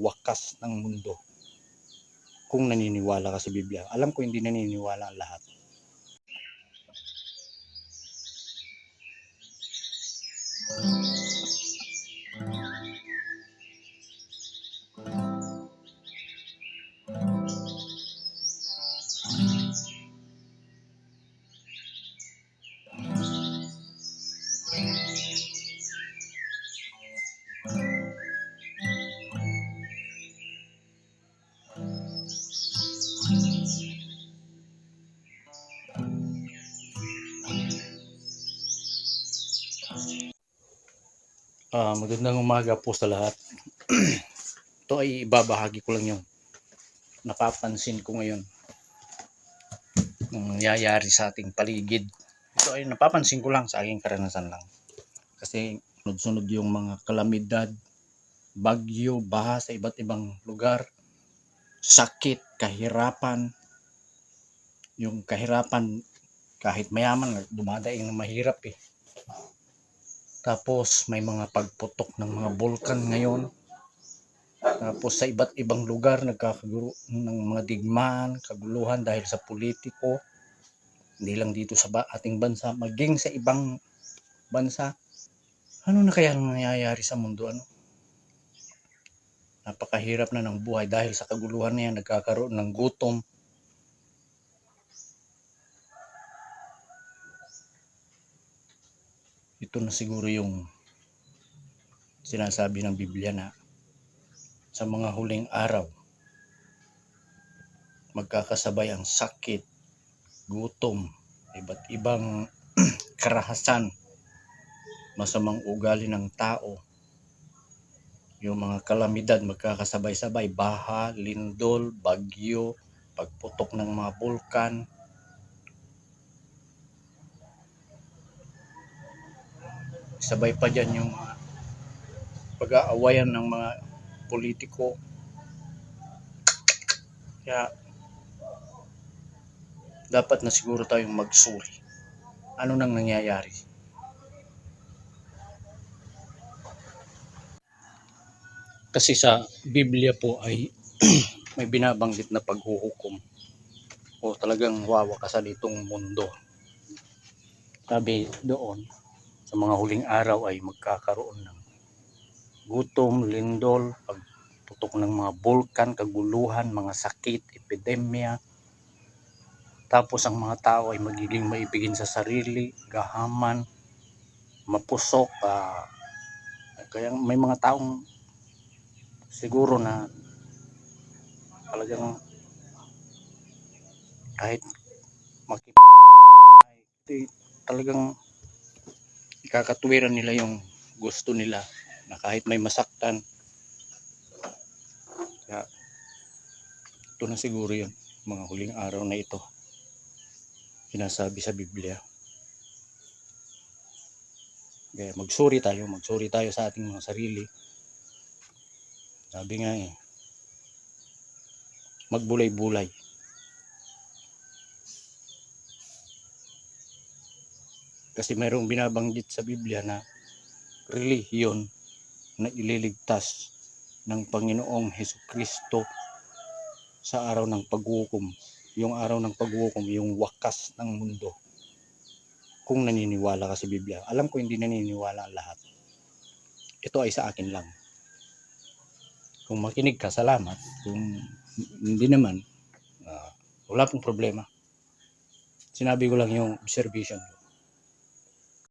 wakas ng mundo kung naniniwala ka sa Biblia. Alam ko hindi naniniwala ang lahat. Magandang umaga po sa lahat. Ito ay ibabahagi ko lang yung napapansin ko ngayon nangyayari sa ating paligid. Ito ay napapansin ko lang sa aking karanasan lang. Kasi sunod-sunod yung mga kalamidad, bagyo, baha sa iba't ibang lugar, sakit, kahirapan. Yung kahirapan, kahit mayaman, dumadaing na mahirap eh. Tapos may mga pagputok ng mga bulkan ngayon. Tapos sa iba't ibang lugar nagkakagulo ng mga digmaan, kaguluhan dahil sa politiko. Hindi lang dito sa ating bansa, maging sa ibang bansa. Ano na kaya nangyayari sa mundo? Napakahirap na ng buhay dahil sa kaguluhan na yan, nagkakaroon ng gutom. Ito na siguro yung sinasabi ng Biblia na sa mga huling araw, magkakasabay ang sakit, gutom, iba't ibang karahasan, masamang ugali ng tao. Yung mga kalamidad magkakasabay-sabay, baha, lindol, bagyo, pagputok ng mga bulkan. Sabay pa dyan yung mga pag-aawayan ng mga politiko. Kaya dapat na siguro tayong magsuri. Ano nang nangyayari? Kasi sa Biblia po ay may binabanggit na paghuhukom o talagang wawakasan itong mundo. Sabi doon, sa mga huling araw ay magkakaroon ng gutom, lindol, pagputok ng mga bulkan, kaguluhan, mga sakit, epidemya. Tapos ang mga tao ay magiging maibigin sa sarili, gahaman, mapusok. Kaya may mga taong siguro na talagang kahit makipagpatayan ay talagang ikakatuwiran nila yung gusto nila na kahit may masaktan. Kaya ito na siguro yun, mga huling araw na ito sinasabi sa Biblia. Kaya magsuri tayo sa ating mga sarili. Sabi nga magbulay-bulay. Kasi mayroong binabanggit sa Biblia na relihiyon na ililigtas ng Panginoong Hesukristo sa araw ng paghukom. Yung araw ng paghukom, yung wakas ng mundo. Kung naniniwala ka sa Biblia. Alam ko hindi naniniwala ang lahat. Ito ay sa akin lang. Kung makinig ka, salamat. Kung hindi naman, wala pong problema. Sinabi ko lang yung observation ko.